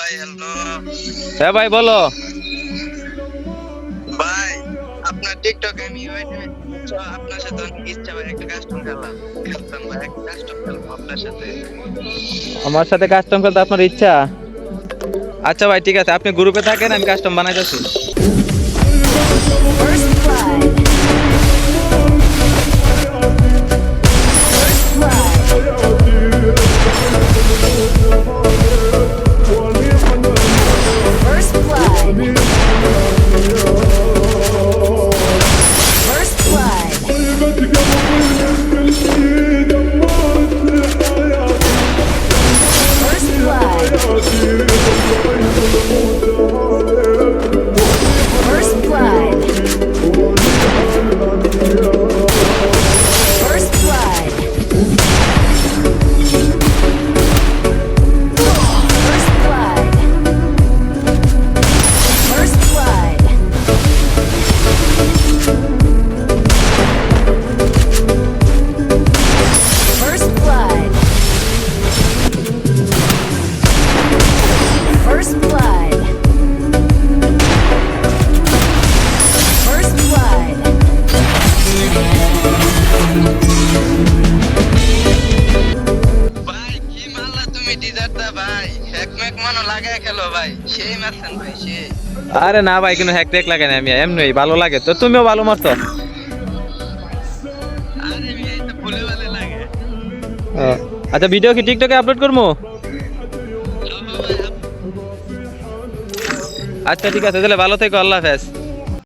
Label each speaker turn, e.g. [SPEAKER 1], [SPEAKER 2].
[SPEAKER 1] ভাই হ্যালো
[SPEAKER 2] হ্যাঁ ভাই বলো।
[SPEAKER 1] ভাই আপনার টিকটকে আমি আপনার সাথে অনেক ইচ্ছা ভাই একটা কাস্টম খেলতাম ভাই একটা কাস্টম খেলবো আপনার সাথে।
[SPEAKER 2] আমার সাথে কাস্টম খেলতে আপনার ইচ্ছা? আচ্ছা ভাই ঠিক আছে, আপনি গ্রুপে থাকেন, আমি কাস্টম বানাইতেছি।
[SPEAKER 3] First blood. First blood. First blood. First blood. First blood. First blood. First blood. First blood. First blood. First blood. First blood. First blood.
[SPEAKER 1] ভাই কি মারলা তুমি ডিজার্টটা ভাই হ্যাকম্যাক মানো লাগায় খেলো ভাই সেই মারছেন ভাই সেই।
[SPEAKER 2] আরে না ভাই, কোনো হ্যাক ট্যাক লাগে না, আমি এমনি ভালো লাগে তো, তুমিও ভালো মারছো।
[SPEAKER 1] আরে এই তো ভুলে ভালে লাগে।
[SPEAKER 2] আচ্ছা ভিডিও কি টিকটকে আপলোড করবো?
[SPEAKER 1] হ্যালো ভাই
[SPEAKER 2] আচ্ছা ঠিক আছে, তাহলে ভালো থেকো, আল্লাহ হাফেজ।